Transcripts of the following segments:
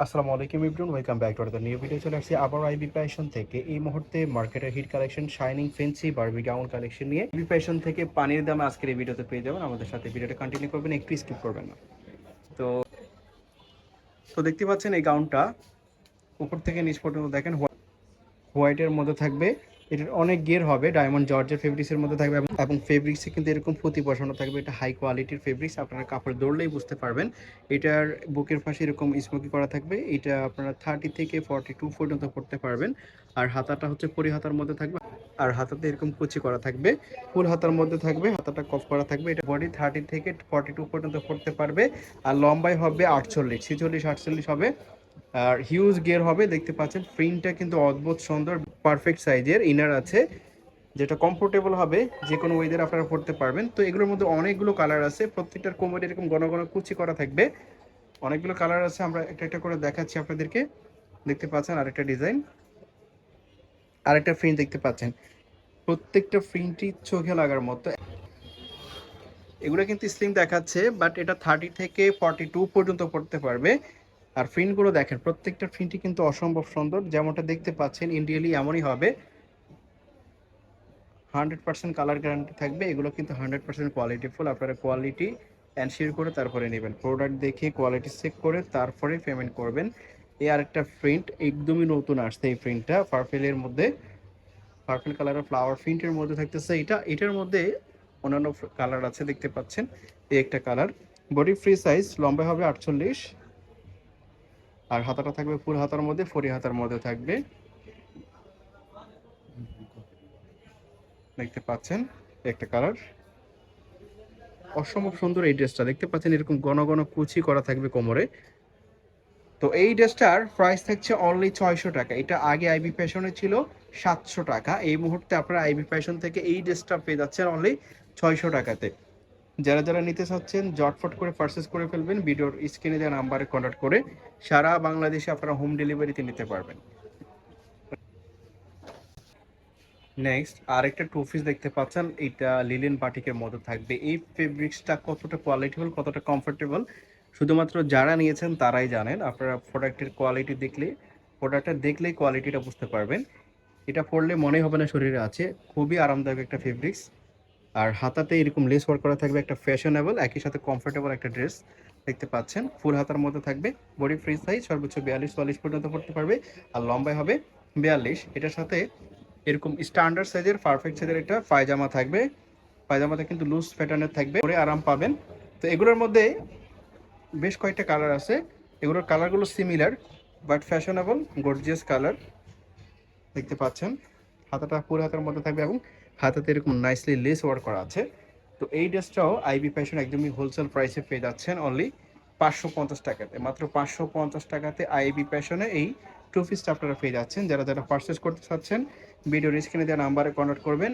আসসালামু আলাইকুম everyone, welcome back to the new video. চলে আসছি আবার আইবি ফ্যাশন থেকে। এই মুহূর্তে মার্কেটের hit collection shining fancy Barbie gown collection নিয়ে আইবি ফ্যাশন থেকে পানির দামে আজকের এই ভিডিওতে পেয়ে যাবেন। আমাদের সাথে ভিডিওটা কন্টিনিউ করবেন, একটু স্কিপ করবেন না। তো তো দেখতে পাচ্ছেন এই গাউনটা উপর থেকে নিচ পর্যন্ত দেখেন হোয়াইটের মধ্যে থাকবে। এটার অনেক গিয়ার হবে, ডায়মন্ড জর্জের ফেব্রিক্সের মধ্যে থাকবে এবং ফেব্রিক্সে কিন্তু এরকম পুঁতি বসানো থাকবে। এটা হাই কোয়ালিটির ফেব্রিক্স, আপনারা কাপড় ধরলেই বুঝতে পারবেন। এটার বুকের পাশে এরকম স্মোকি করা থাকবে। এটা আপনারা 30 থেকে 42 পর্যন্ত পড়তে পারবেন। আর হাতাটা হচ্ছে পরি হাতার মধ্যে থাকবে, আর হাতাতে এরকম কুচি করা থাকবে, ফুল হাতার মধ্যে থাকবে, হাতাটা কফ করা থাকবে। এটা বডি 30 থেকে 42 পর্যন্ত পড়তে পারবে। আর লম্বাই হবে 48, 46, 48 হবে। আর হিউজ গিয়ার হবে, দেখতে পাচ্ছেন। প্রিন্টটা কিন্তু অদ্ভুত সুন্দর, পারফেক্ট সাইজের ইনার আছে, যেটা কমফোর্টেবল হবে, যে কোনো ওয়েদার আপনারা পড়তে পারবেন। তো এগুলোর মধ্যে অনেকগুলো কালার আছে, প্রত্যেকটার কোমরে এরকম ঘন ঘন কুচি করা থাকবে। অনেকগুলো কালার আছে, আমরা একটা একটা করে দেখাচ্ছি আপনাদেরকে। দেখতে পাচ্ছেন আরেকটা ডিজাইন, আরেকটা প্রিন্ট দেখতে পাচ্ছেন। প্রত্যেকটা প্রিন্টই চোখে লাগার মতো। এগুলো কিন্তু স্লিম দেখাচ্ছে, বাট এটা 30 থেকে 42 পর্যন্ত পড়তে পারবে। আর প্রিন্টগুলো দেখেন, প্রত্যেকটা প্রিন্টই কিন্তু অসম্ভব সুন্দর, যেমনটা দেখতে পাচ্ছেন ইন্ডিয়ালি এমনই হবে। 100% কালার গ্যারান্টি থাকবে। এগুলো কিন্তু 100% কোয়ালিটিফুল। আপনারা কোয়ালিটি এনশিওর করে তারপরে নেবেন, প্রোডাক্ট দেখে কোয়ালিটি চেক করে তারপরে পেমেন্ট করবেন। এই আরেকটা প্রিন্ট একদমই নতুন আসছে, এই প্রিন্টটা পার্পেলের মধ্যে, পার্পেল কালারের ফ্লাওয়ার প্রিন্টের মধ্যে থাকতেছে। এটার মধ্যে অন্যান্য কালার আছে, দেখতে পাচ্ছেন। এই একটা কালার, বডি ফ্রি সাইজ, লম্বা হবে 48, আর হাতাটা থাকবে ফুল হাতার মধ্যে, ফরি হাতার মধ্যে থাকবে, দেখতে পাচ্ছেন। একটা কালার, অসম্ভব সুন্দর এই ড্রেসটা, দেখতে পাচ্ছেন এরকম ঘন ঘন কুচি করা থাকবে কোমরে। তো এই ড্রেসটার প্রাইস থাকছে অনলি 600 টাকা। এটা আগে আইবি ফ্যাশনে ছিল 700 টাকা। এই মুহূর্তে আপনারা আইবি ফ্যাশন থেকে এই ড্রেসটা পেয়ে যাচ্ছেন অনলি 600 টাকাতে। যারা যারা নিতে চাচ্ছেন জটফট করে পারচেস করে ফেলবেন, ভিডিওর স্ক্রিনে দেওয়া নাম্বারে কন্ট্যাক্ট করে। সারা বাংলাদেশে আপনারা হোম ডেলিভারিতে নিতে পারবেন। নেক্সট আরেকটা টু পিস দেখতে পাচ্ছেন, এটা লিলেন বাটিকের মধ্যে থাকবে। এই ফেব্রিক্সটা কতটা কোয়ালিটিফুল, কতটা কমফোর্টেবল, শুধুমাত্র যারা নিয়েছেন তারাই জানেন। আপনারা প্রোডাক্টের কোয়ালিটি দেখলে, প্রোডাক্টটা দেখলেই কোয়ালিটিটা বুঝতে পারবেন। এটা পরলে মনে হবে না শরীরে আছে, খুবই আরামদায়ক একটা ফেব্রিক্স। আর হাতাতে এরকম লেস ওয়ার্ক করা থাকবে, একটা ফ্যাশনেবল একই সাথে কমফোর্টেবল একটা ড্রেস, দেখতে পাচ্ছেন। ফুল হাতার মধ্যে থাকবে, বডি ফ্রি সাইজ, সর্বোচ্চ 42-44 পর্যন্ত পড়তে পারবে। আর লম্বায় হবে 42। এটার সাথে এরকম স্ট্যান্ডার্ড সাইজের পারফেক্ট সাইজের একটা পায়জামা থাকবে। পায়জামাটা কিন্তু লুজ প্যাটার্নের থাকবে, পরে আরাম পাবেন। তো এগুলোর মধ্যে বেশ কয়েকটা কালার আছে। এগুলোর কালারগুলো similar but fashionable, gorgeous colour, দেখতে পাচ্ছেন। হাতাটা পুরো হাতের মধ্যে থাকবে এবং হাতাতে এরকম নাইসলি লেস ওয়ার্ক করা আছে। তো এই ড্রেসটাও আইবি ফ্যাশন একদমই হোলসেল প্রাইসে পেয়ে যাচ্ছেন অনলি 550 টাকাতে। মাত্র 550 টাকাতে আইবি ফ্যাশনে এই টু পিসটা আপনারা পেয়ে যাচ্ছেন। যারা যারা পারচেস করতে চাচ্ছেন ভিডিওর স্ক্রিনে দেওয়া নাম্বারে কন্ট্যাক্ট করবেন।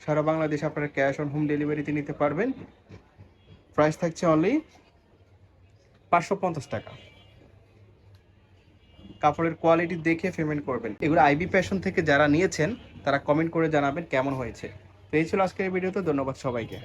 সারা বাংলাদেশে আপনারা ক্যাশ অন হোম ডেলিভারিতে নিতে পারবেন। প্রাইস থাকছে অনলি 550 টাকা। কাপড়ের কোয়ালিটি দেখে পেমেন্ট করবেন। এগুলো আইবি ফ্যাশন থেকে যারা নিয়েছেন তারা কমেন্ট করে জানাবেন কেমন হয়েছে। তো এই ছিল আজকের ভিডিওতে, ধন্যবাদ সবাইকে।